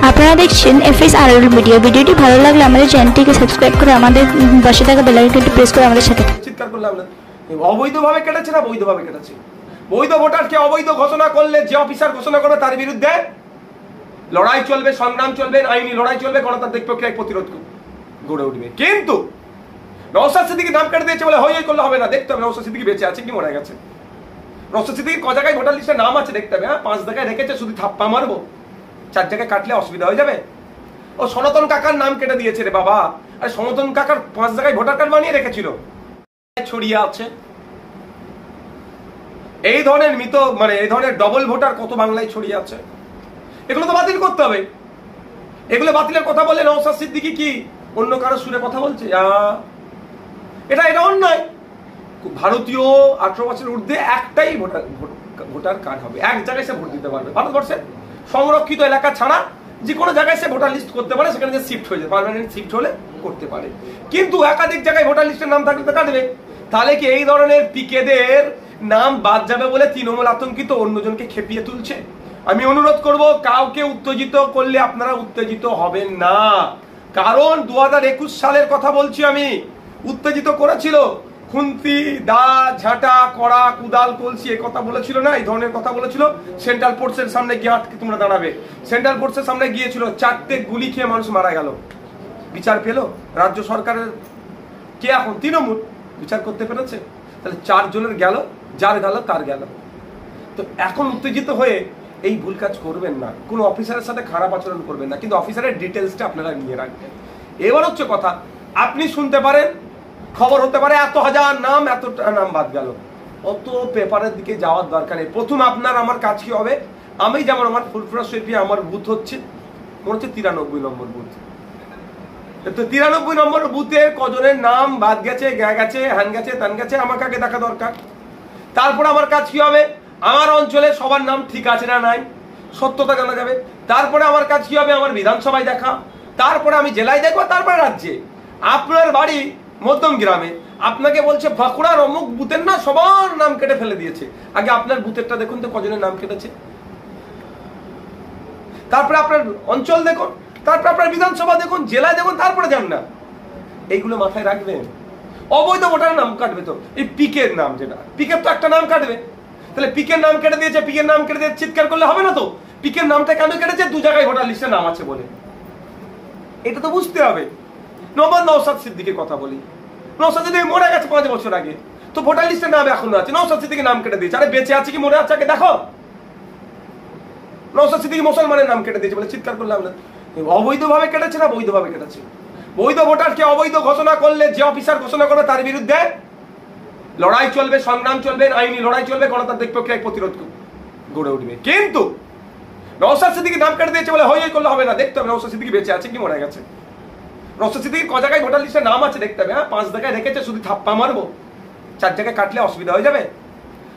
আপনারা দেখছেন FSRL media. ভিডিওটি ভালো লাগলে আমাদের চ্যানেলটিকে সাবস্ক্রাইব করে আমাদের পাশে থাকা বেল আইকনটি প্রেস করে আমাদের সাথে চিৎকার করলাম না। অবৈধভাবে কেটেছে না বৈধভাবে কেটেছে? বৈধ ভোটারকে অবৈধ ঘোষণা করলে যে অফিসার ঘোষণা করে তার বিরুদ্ধে লড়াই চলবে, সংগ্রাম চলবে, আইনি লড়াই চলবে, গণতান্ত্রিক প্রক্রিয়ায় প্রতিরোধ গড়ে উঠবে। কিন্তু নওশাদ সিদ্দিকী নাম কেটে দিয়েছে বলে হই করলে হবে না। দেখতে হবে নওশাদ সিদ্দিকী বেঁচে আছে কি মরে গেছে। নওশাদ সিদ্দিকীর ক জায়গায় ভোটার লিস্টে নাম আছে দেখতে হবে। 5 জায়গায় রেখেছে, শুধু থাপ্পা মারবো, 4 জায়গায় কাটলে অসুবিধা হয়ে যাবে। ও সনাতন কাকার নাম কেটে দিয়েছে রে বাবা। আর সনাতন কাকার 5 জায়গায় ভোটার কার্ড বানিয়ে রেখেছিল, ছড়িয়ে আছে। এই ধরনের এই ধরনের ডবল ভোটার কত বাংলায় ছড়িয়ে আছে। এগুলো তো বাতিল করতে হবে। এগুলো বাতিলের কথা বললে নওশাদ সিদ্দিকী কি অন্য কারো সুরে কথা বলছে? এটা অন্যায়। ভারতীয় 18 বছরের ঊর্ধ্বে একটাই ভোটার কার্ড হবে, এক জায়গায় সে ভোট দিতে পারবে। ভারতবর্ষের সংরক্ষিত এলাকা ছাড়া যে কোনো জায়গায় সে ভোটার লিস্ট করতে পারে, সেখানে যে শিফট হয়ে যায়, পার্মানেন্ট শিফট হলে করতে পারে। কিন্তু একাধিক জায়গায় ভোটার লিস্টের নাম থাকলে তো কাটবে। তাহলে কি এই ধরনের পিকেদের নাম বাদ যাবে বলে তৃণমূল আতঙ্কিত অন্যজনকে খেপিয়ে তুলছে? আমি অনুরোধ করব, কাউকে উত্তেজিত করলে আপনারা উত্তেজিত হবেন না। কারণ 2021 সালের কথা বলছি আমি। উত্তেজিত করেছিল খুন্তি, দা, ঝাঁটা, কড়া, কুদাল, কলসি, এই কথা বলেছিল না, এই ধরনের কথা বলেছিল। সেন্ট্রাল ফোর্সের সামনে গিয়ে আটকে তোমরা দাঁড়াবে। সেন্ট্রাল ফোর্সের সামনে গিয়েছিল, 4টে গুলি খেয়ে মানুষ মারা গেল। বিচার পেল রাজ্য সরকারের কে? এখন তৃণমূল বিচার করতে পেরেছে। তাহলে 4 জনের গেল, যার গেল তার গেল। তো এখন উত্তেজিত হয়ে এই ভুল কাজ করবেন না। কোনো অফিসারের সাথে খারাপ আচরণ করবেন না, কিন্তু অফিসারের ডিটেলসটা আপনারা নিয়ে রাখবেন। এবার হচ্ছে কথা, আপনি শুনতে পারেন, খবর হতে পারে এত হাজার নাম, এতটা নাম বাদ গেল। অত পেপারের দিকে যাওয়ার দরকার নেই। প্রথম আপনার আমার কাজ কি হবে? আমি যেমন আমার ফুলফুরা শরীফে আমার বুথ হচ্ছে, মনে হচ্ছে 93 নম্বর বুথ। তো 93 নম্বর বুথে কজনের নাম বাদ গেছে, গেছে, হ্যান গেছে, ত্যান গেছে, আমাকে আগে দেখা দরকার। তারপরে আমার কাজ কি হবে? আমার অঞ্চলে সবার নাম ঠিক আছে না নাই, সত্যতা জানা যাবে। তারপরে আমার কাজ কি হবে? আমার বিধানসভায় দেখা। তারপরে আমি জেলায় দেখবো, তারপরে রাজ্যে। আপনার বাড়ি মধ্যম গ্রামে, আপনাকে বলছে বাঁকুড়ার অমুক বুথের না সবার নাম কেটে ফেলে দিয়েছে। আগে আপনার বুথেরটা দেখুন তো কজনের নাম কেটেছে। তারপরে আপনার অঞ্চল দেখুন, তারপরে আপনার বিধানসভা দেখুন, জেলায় দেখুন, তারপরে যান না। এইগুলো মাথায় রাখবেন। অবৈধ ভোটার নাম কাটবে তো, এই পিকের নাম, যেটা পিকের তো একটা নাম কাটবে। তাহলে পিকের নাম কেটে দিয়েছে, পিকের নাম কেটে দিয়ে চিৎকার করলে হবে না তো। পিকের নামটা কেন কেটেছে? 2 জায়গায় ভোটার লিস্টে নাম আছে বলে। এটা তো বুঝতে হবে। নওশাদ সিদ্দিকীর কথা বলি। নওশাদ সিদ্দিকী মরে গেছে 5 বছর আগে, তো ভোটার লিস্টের নাম এখনো আছে। নওশাদ সিদ্দিকীর নাম কেটে দিয়েছে। আরে বেঁচে আছে কি মরে আছে আগে দেখো। নওশাদ সিদ্দিকী মুসলমানের নাম কেটে দিয়েছে বলে চিৎকার করলাম না। অবৈধভাবে কেটেছে না বৈধভাবে কেটেছে? বৈধ ভোটারকে অবৈধ ঘোষণা করলে যে অফিসার ঘোষণা করবে তার বিরুদ্ধে লড়াই চলবে, সংগ্রাম চলবে, আইনি লড়াই চলবে, গণতান্ত্রিক প্রক্রিয়ায় প্রতিরোধ গড়ে উঠবে। কিন্তু নওশাদ সিদ্দিকী নাম কেটে দিয়েছে বলে হই করলে হবে না। দেখতে হবে নওশাদ সিদ্দিকী বেঁচে আছে কি মরে গেছে। নওশাদ সিদ্দিকীর ক জায়গায় ভোটার লিস্টে নাম আছে দেখতে হবে। 5 জায়গায় রেখেছে, শুধু থাপ্পা মারবো, 4 জায়গায় কাটলে অসুবিধা হয়ে যাবে।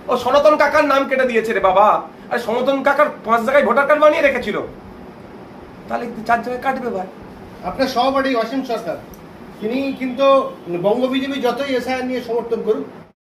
ও সনাতন কাকার নাম কেটে দিয়েছে রে বাবা। আর সনাতন কাকার 5 জায়গায় ভোটার কার্ড বানিয়ে রেখেছিল, তাহলে 4 জায়গায় কাটবে ভাই। আপনার সহপাঠী অসীম সরকার, তিনি কিন্তু বঙ্গ বিজেপি যতই এসআইআর নিয়ে সমর্থন করুক,